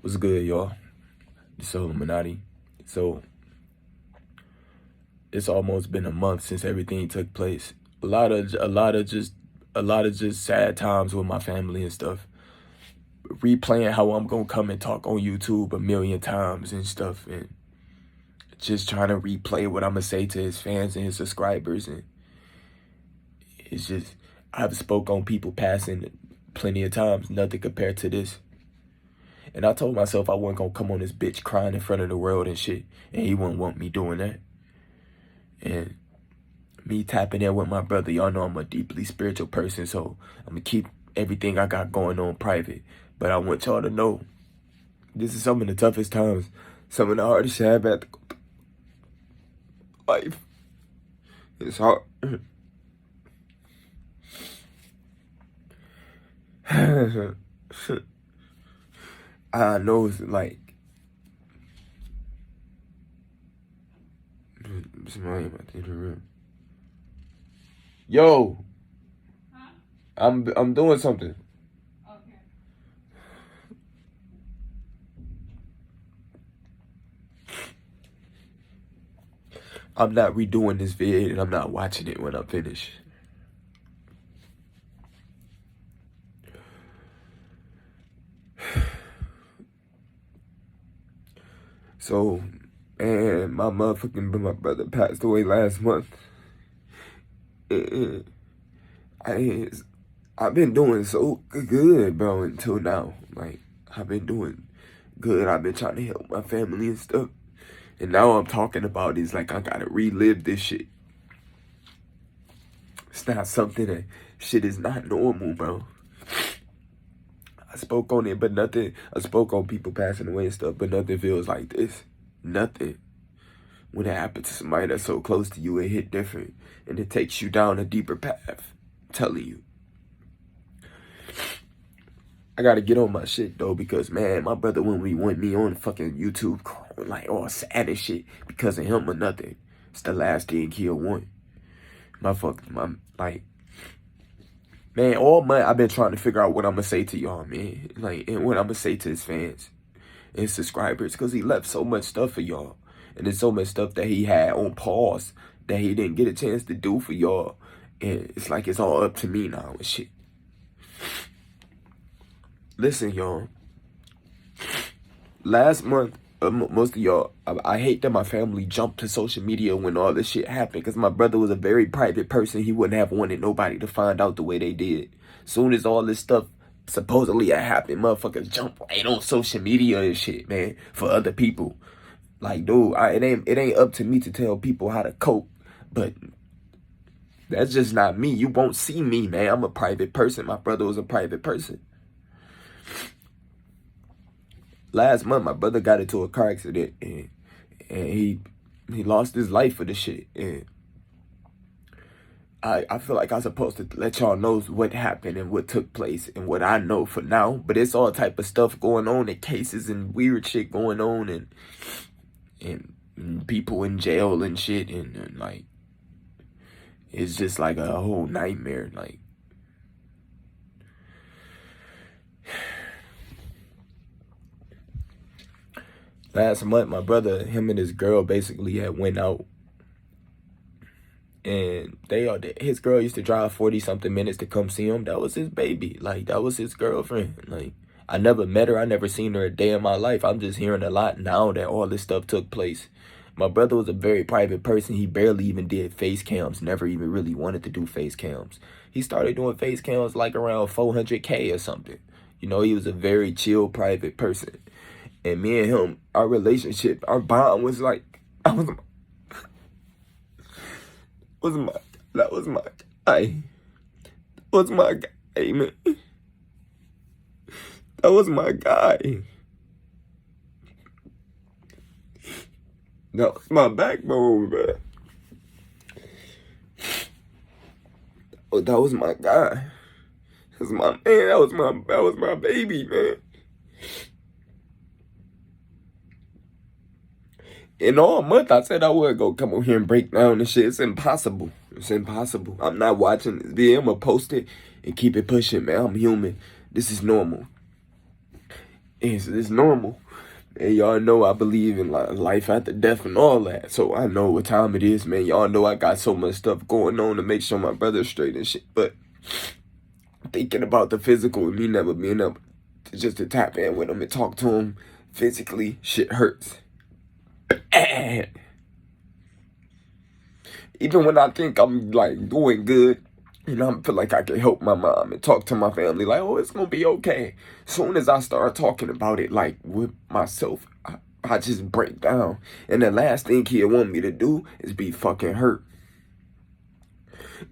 What's good, y'all? It's Illuminati. So it's almost been a month since everything took place. A lot of just sad times with my family and stuff. Replaying how I'm gonna come and talk on YouTube a million times and stuff, and just trying to replay what I'm gonna say to his fans and his subscribers. And it's just, I've spoke on people passing plenty of times, nothing compared to this. And I told myself I wasn't gonna come on this bitch crying in front of the world and shit, and he wouldn't want me doing that. And me tapping in with my brother, y'all know I'm a deeply spiritual person, so I'm gonna keep everything I got going on private. But I want y'all to know, this is some of the toughest times, some of the hardest shit I've had to go through. Life. It's hard. I know it's like, somebody about to interrupt. Yo, huh? I'm doing something. Okay. I'm not redoing this vid and I'm not watching it when I'm finished. So, man, my brother passed away last month. And I've been doing so good, bro, until now. Like, I've been doing good. I've been trying to help my family and stuff. And now I'm talking about it's like I gotta relive this shit. It's not something that shit is not normal, bro. I spoke on it, but nothing. I spoke on people passing away and stuff, but nothing feels like this. Nothing. When it happens to somebody that's so close to you, it hit different. And it takes you down a deeper path. I'm telling you. I gotta get on my shit, though, because, man, my brother wouldn't want me on fucking YouTube crying, like, all sad and shit because of him or nothing. It's the last thing he'll want. Man, all month I've been trying to figure out what I'm gonna say to y'all, man. Like, and what I'm gonna say to his fans and subscribers, because he left so much stuff for y'all. And there's so much stuff that he had on pause that he didn't get a chance to do for y'all. And it's like it's all up to me now and shit. Listen, y'all. Last month, most of y'all, I hate that my family jumped to social media when all this shit happened, because my brother was a very private person. He wouldn't have wanted nobody to find out the way they did. Soon as all this stuff supposedly had happened, motherfuckers jump right on social media and shit, man, for other people. Like, dude, it ain't up to me to tell people how to cope, but that's just not me. You won't see me, man. I'm a private person. My brother was a private person. Last month, my brother got into a car accident, and he lost his life for the shit. And I feel like I'm supposed to let y'all know what happened and what took place and what I know for now. But it's all type of stuff going on, and cases and weird shit going on, and people in jail and shit, and like, it's just like a whole nightmare. Like, last month, my brother, him and his girl basically had went out. And his girl used to drive 40-something minutes to come see him. That was his baby. Like, that was his girlfriend. Like, I never met her. I never seen her a day in my life. I'm just hearing a lot now that all this stuff took place. My brother was a very private person. He barely even did face cams. Never even really wanted to do face cams. He started doing face cams like around 400K or something. You know, he was a very chill, private person. And me and him, our relationship, our bond was like, that was my guy. That was my guy, man. That was my guy. That was my backbone, man. That was my guy. That was my man. That was my baby, man. And all month I said I would go come over here and break down and shit. It's impossible. It's impossible. I'm not watching this video. I'm gonna post it and keep it pushing, man. I'm human. This is normal. It's normal. And y'all know I believe in life after death and all that. So I know what time it is, man. Y'all know I got so much stuff going on to make sure my brother's straight and shit. But thinking about the physical and me never being able to just to tap in with him and talk to him physically, shit hurts. Even when I think I'm like doing good, and I feel like I can help my mom and talk to my family, like, oh, it's gonna be okay. Soon as I start talking about it, like with myself, I just break down. And the last thing he'll want me to do is be fucking hurt.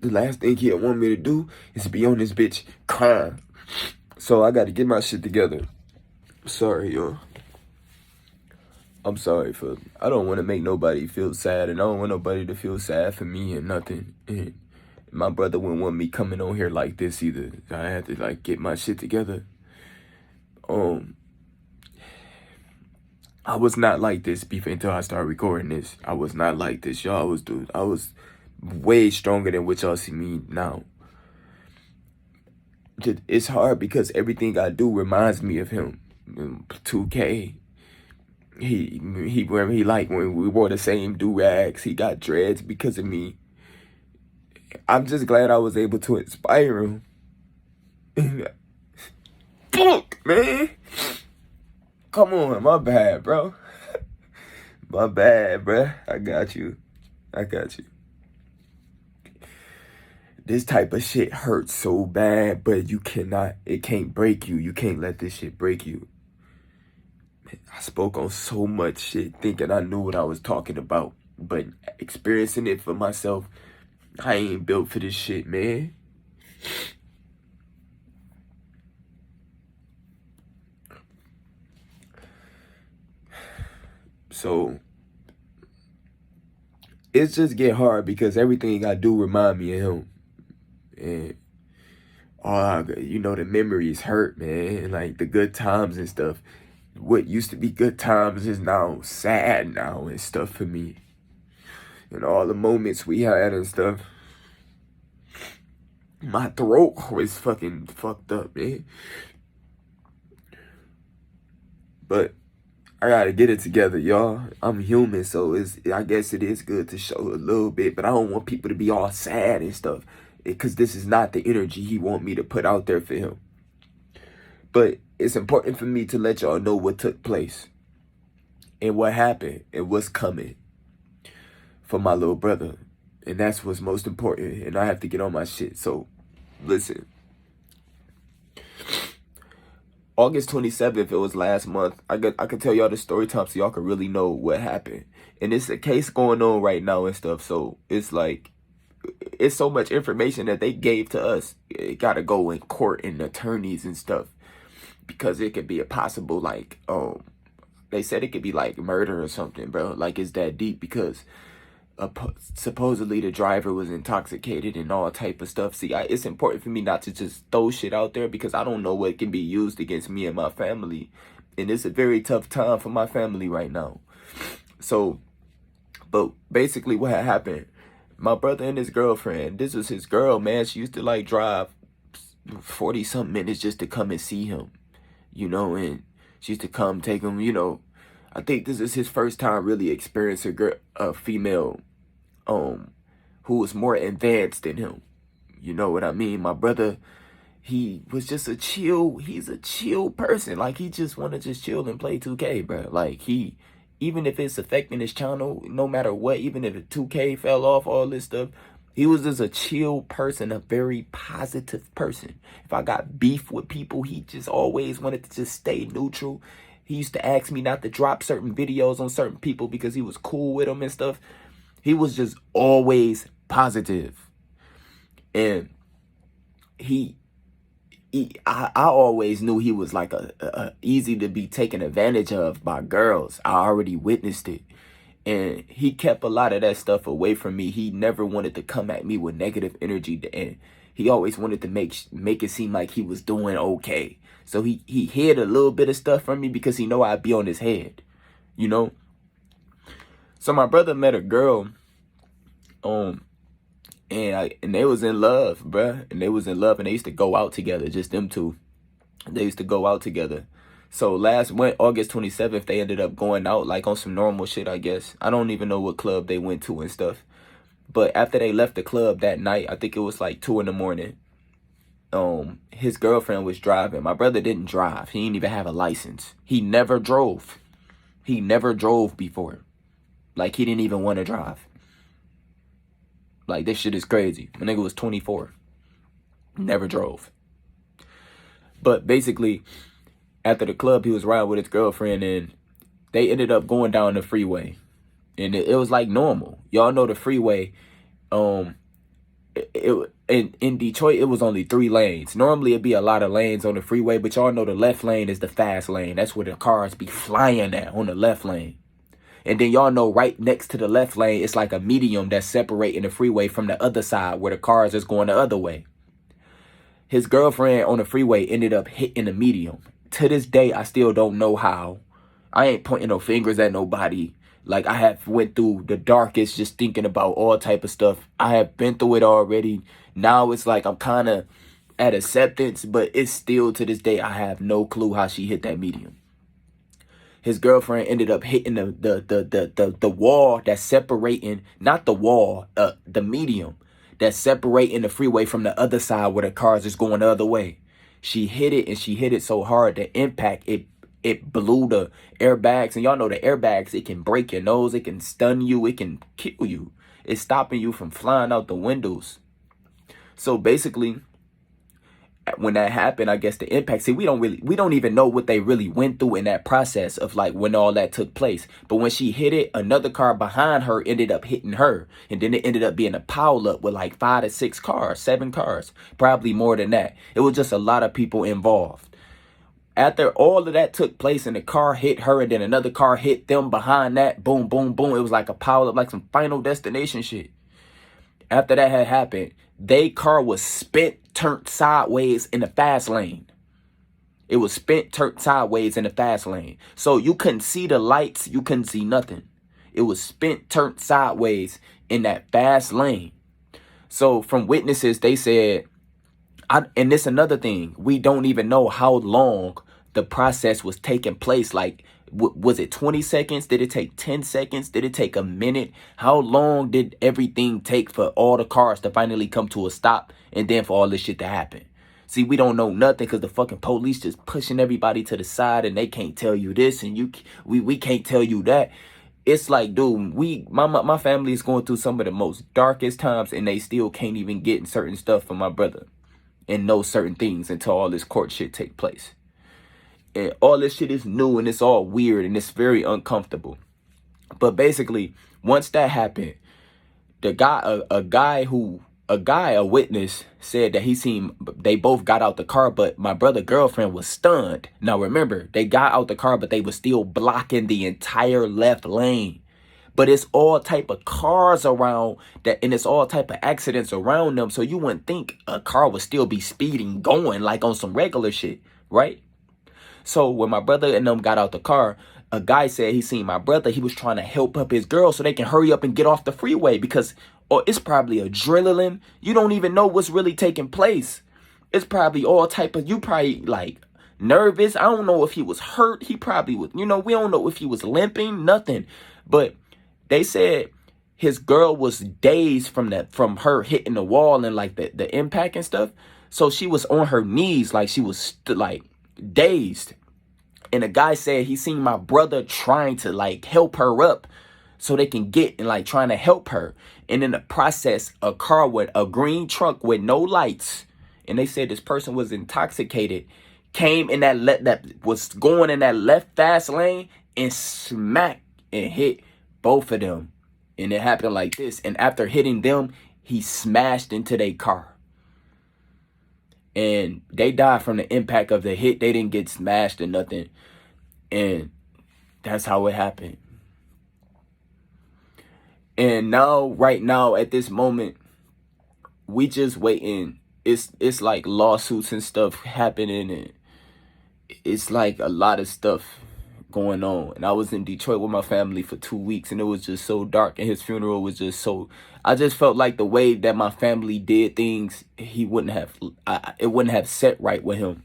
The last thing he'll want me to do is be on this bitch crying. So I gotta get my shit together. Sorry, y'all. I'm sorry for, I don't want to make nobody feel sad, and I don't want nobody to feel sad for me and nothing. And my brother wouldn't want me coming on here like this either. I had to like get my shit together. I was not like this until I started recording this. I was not like this, y'all. I was way stronger than what y'all see me now. It's hard because everything I do reminds me of him. 2K. He like when we wore the same do-rags. He got dreads because of me. I'm just glad I was able to inspire him. Fuck, man. Come on, my bad, bro. My bad, bro. I got you. This type of shit hurts so bad, but it can't break you. You can't let this shit break you. I spoke on so much shit thinking I knew what I was talking about, but experiencing it for myself, I ain't built for this shit, man. So it's just get hard because everything I do remind me of him. And the memories hurt, man. Like the good times and stuff. What used to be good times is now sad now and stuff for me. And all the moments we had and stuff. My throat was fucking fucked up, man. But I gotta get it together, y'all. I'm human, so I guess it is good to show a little bit, but I don't want people to be all sad and stuff, because this is not the energy he want me to put out there for him. But it's important for me to let y'all know what took place and what happened and what's coming for my little brother. And that's what's most important, and I have to get on my shit. So, listen. August 27th, it was last month. I could tell y'all the story time so y'all can really know what happened. And it's a case going on right now and stuff. So it's like, it's so much information that they gave to us. It got to go in court and attorneys and stuff. Because it could be a possible, like, they said it could be like murder or something, bro. Like it's that deep because supposedly the driver was intoxicated and all type of stuff. See, it's important for me not to just throw shit out there because I don't know what can be used against me and my family. And it's a very tough time for my family right now. So, but basically what had happened, my brother and his girlfriend, this was his girl, man. She used to like drive 40 something minutes just to come and see him, and she used to come take him, I think this is his first time really experiencing a female who was more advanced than him. You know what I mean? My brother, he was just he's a chill person. Like he just want to just chill and play 2K, bro. Like even if it's affecting his channel, no matter what, even if 2K fell off, all this stuff, he was just a chill person, a very positive person. If I got beef with people, he just always wanted to just stay neutral. He used to ask me not to drop certain videos on certain people because he was cool with them and stuff. He was just always positive. And I always knew he was like a easy to be taken advantage of by girls. I already witnessed it. And he kept a lot of that stuff away from me. He never wanted to come at me with negative energy. And he always wanted to make it seem like he was doing okay. So he hid a little bit of stuff from me because he know I'd be on his head, So my brother met a girl, and they was in love, bruh. And they was in love, and they used to go out together, just them two. They used to go out together. So August 27th, they ended up going out like on some normal shit, I guess. I don't even know what club they went to and stuff. But after they left the club that night, I think it was like 2 in the morning. His girlfriend was driving. My brother didn't drive. He didn't even have a license. He never drove. He never drove before. Like, he didn't even want to drive. Like, this shit is crazy. My nigga was 24. Never drove. But basically, after the club, he was riding with his girlfriend, and they ended up going down the freeway. And it was like normal. Y'all know the freeway, in Detroit, it was only 3 lanes. Normally, it'd be a lot of lanes on the freeway, but y'all know the left lane is the fast lane. That's where the cars be flying at, on the left lane. And then y'all know right next to the left lane, it's like a medium that's separating the freeway from the other side where the cars is going the other way. His girlfriend on the freeway ended up hitting the medium. To this day, I still don't know how. I ain't pointing no fingers at nobody. Like, I have went through the darkest just thinking about all type of stuff. I have been through it already. Now it's like I'm kind of at acceptance, but it's still, to this day, I have no clue how she hit that medium. His girlfriend ended up hitting the wall that's separating, not the wall, the medium that's separating the freeway from the other side where the cars is going the other way. She hit it, and she hit it so hard, the impact, it blew the airbags. And y'all know the airbags, it can break your nose, it can stun you, it can kill you. It's stopping you from flying out the windows. So basically, when that happened, I guess the impact, see, we don't even know what they really went through in that process of like when all that took place. But when she hit it, another car behind her ended up hitting her. And then it ended up being a pile up with like 5 to 6 cars, 7 cars, probably more than that. It was just a lot of people involved. After all of that took place and the car hit her and then another car hit them behind that, boom, boom, boom. It was like a pile up, like some Final Destination shit. After that had happened, they car was spent, turned sideways in the fast lane. It was spent, turned sideways in the fast lane. So you couldn't see the lights. You couldn't see nothing. It was spent, turned sideways in that fast lane. So from witnesses, they said, and this another thing, we don't even know how long the process was taking place. Like, was it 20 seconds? Did it take 10 seconds? Did it take a minute? How long did everything take for all the cars to finally come to a stop and then for all this shit to happen? See, we don't know nothing because the fucking police just pushing everybody to the side and they can't tell you this and we can't tell you that. It's like, dude, my family is going through some of the most darkest times and they still can't even get certain stuff from my brother and know certain things until all this court shit take place. And all this shit is new and it's all weird and it's very uncomfortable. But basically, once that happened, a witness said that he seen, they both got out the car, but my brother's girlfriend was stunned. Now remember, they got out the car, but they were still blocking the entire left lane. But it's all type of cars around that, and it's all type of accidents around them. So you wouldn't think a car would still be speeding, going like on some regular shit, right? So when my brother and them got out the car, a guy said he seen my brother. He was trying to help up his girl so they can hurry up and get off the freeway because it's probably adrenaline. You don't even know what's really taking place. It's probably all type of, you probably like nervous. I don't know if he was hurt. He probably was, we don't know if he was limping, nothing. But they said his girl was dazed from her hitting the wall and like the impact and stuff. So she was on her knees, like she was like dazed. And the guy said he seen my brother trying to like help her up so they can get and like trying to help her. And in the process, a car with a green truck with no lights, and they said this person was intoxicated, came in that was going in that left fast lane and smacked and hit both of them. And it happened like this. And after hitting them, he smashed into their car. And they died from the impact of the hit. They didn't get smashed or nothing. And that's how it happened. And now, right now, at this moment, we just waiting. It's like lawsuits and stuff happening. And it's like a lot of stuff going on. And I was in Detroit with my family for 2 weeks. And it was just so dark. And his funeral was just so... I just felt like the way that my family did things, it wouldn't have set right with him.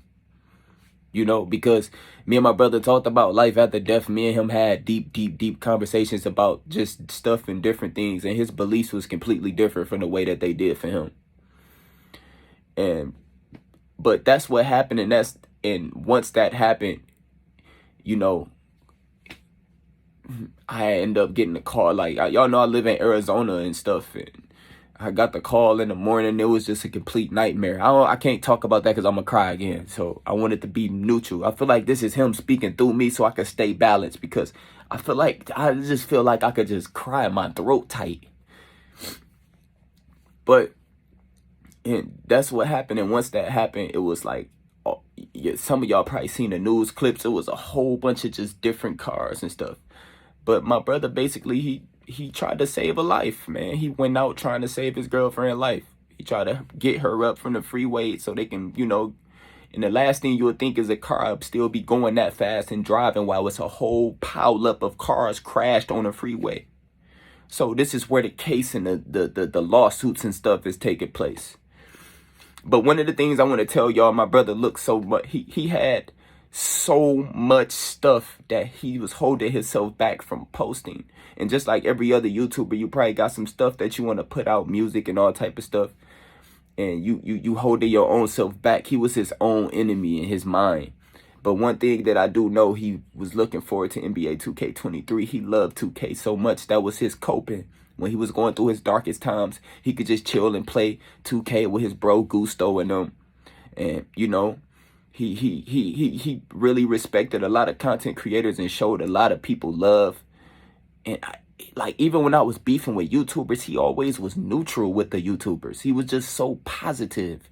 You know, because me and my brother talked about life after death. Me and him had deep conversations about just stuff and different things. And his beliefs was completely different from the way that they did for him. But that's what happened. And once that happened, you know, I end up getting a call. Like, y'all know I live in Arizona and stuff. And I got the call in the morning. It was just a complete nightmare. I can't talk about that because I'm going to cry again. So I wanted to be neutral. I feel like this is him speaking through me so I can stay balanced, because I just feel like I could just cry my throat tight. But and that's what happened. And once that happened, it was like, yeah, some of y'all probably seen the news clips. It was a whole bunch of just different cars and stuff. But my brother, basically, he tried to save a life, man. He went out trying to save his girlfriend's life. He tried to get her up from the freeway so they can, you know, and the last thing you would think is a car still be going that fast and driving while it's a whole pile up of cars crashed on the freeway. So this is where the case and the lawsuits and stuff is taking place. But one of the things I want to tell y'all, my brother looked so much, he had so much stuff that he was holding himself back from posting. And just like every other YouTuber, you probably got some stuff that you want to put out, music and all type of stuff, and you holding your own self back. He was his own enemy in his mind. But one thing that I do know, he was looking forward to NBA 2K23. He loved 2K so much. That was his coping. When he was going through his darkest times, he could just chill and play 2K with his bro Gusto and them. And, you know, he really respected a lot of content creators and showed a lot of people love. And like, even when I was beefing with YouTubers, he always was neutral with the YouTubers. He was just so positive.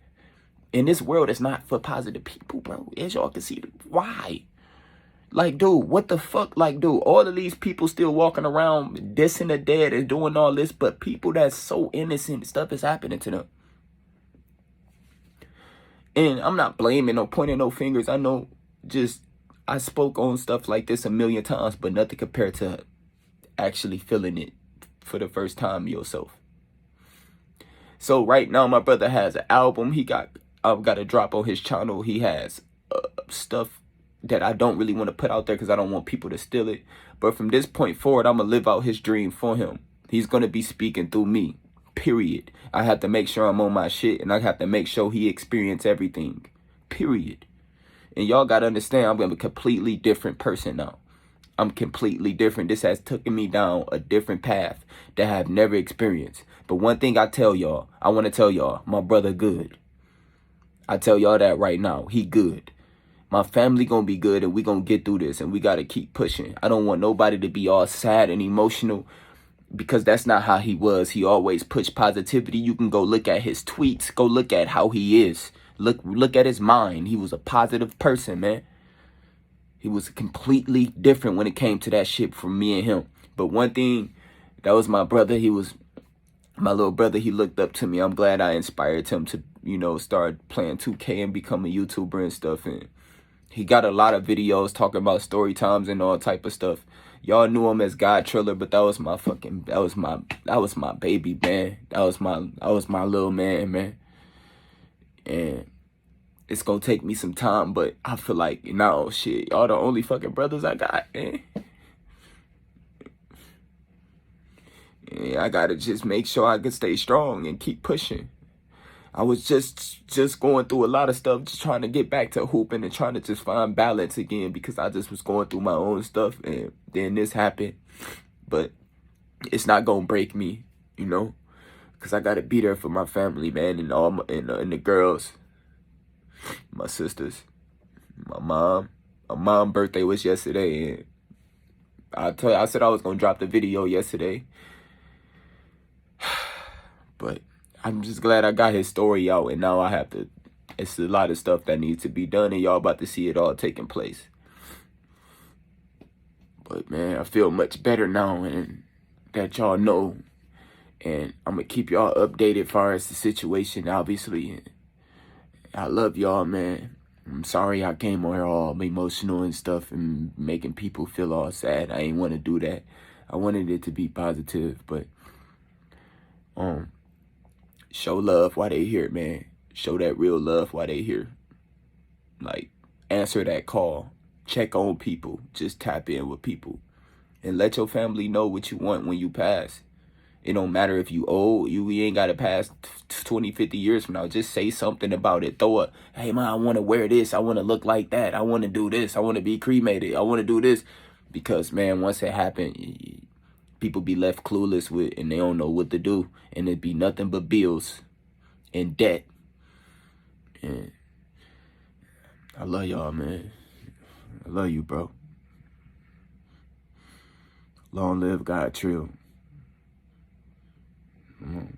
And this world is not for positive people, bro. As y'all can see, why? Like, dude, what the fuck? Like, dude, all of these people still walking around dissing the dead and doing all this, but people that's so innocent, stuff is happening to them. And I'm not blaming or pointing no fingers. I know, just, I spoke on stuff like this a million times, but nothing compared to actually feeling it for the first time yourself. So right now, my brother has an album. I've got to drop on his channel. He has stuff that I don't really want to put out there because I don't want people to steal it. But from this point forward, I'm going to live out his dream for him. He's going to be speaking through me, period. I have to make sure I'm on my shit, and I have to make sure he experience everything, period. And y'all got to understand, I'm a completely different person now. I'm completely different. This has taken me down a different path that I have never experienced. But one thing I tell y'all, I want to tell y'all, my brother good. I tell y'all that right now. He good. My family gonna be good, and we gonna get through this, and we gotta keep pushing. I don't want nobody to be all sad and emotional, because that's not how he was. He always pushed positivity. You can go look at his tweets. Go look at how he is. Look at his mind. He was a positive person, man. He was completely different when it came to that shit from me and him. But one thing, that was my brother. He was my little brother. He looked up to me. I'm glad I inspired him to, you know, start playing 2K and become a YouTuber and stuff. And he got a lot of videos talking about story times and all type of stuff. Y'all knew him as God Triller, but that was my baby, man. That was my little man. And it's gonna take me some time, but I feel like, no, shit, y'all the only fucking brothers I got, man. Yeah, I gotta just make sure I can stay strong and keep pushing. I was just going through a lot of stuff, just trying to get back to hooping and trying to just find balance again, because I just was going through my own stuff, and then this happened. But it's not gonna break me, you know, because I gotta be there for my family, man, and all and the girls, my sisters, my mom. My mom's birthday was yesterday, and I said I was gonna drop the video yesterday, but I'm just glad I got his story out, and now I have to, it's a lot of stuff that needs to be done, and y'all about to see it all taking place. But man, I feel much better now, and that y'all know, and I'm gonna keep y'all updated as far as the situation, obviously. I love y'all, man. I'm sorry I came on here all emotional and stuff and making people feel all sad. I ain't want to do that. I wanted it to be positive, but show love while they here, man. Show that real love while they here. Like, answer that call. Check on people. Just tap in with people. And let your family know what you want when you pass. It don't matter if you old. You ain't got to pass 20, 50 years from now. Just say something about it. Throw a, hey, man, I want to wear this. I want to look like that. I want to do this. I want to be cremated. I want to do this. Because, man, once it happened, people be left clueless with, and they don't know what to do. And it'd be nothing but bills and debt. And I love y'all, man. I love you, bro. Long live God Trill. Come on.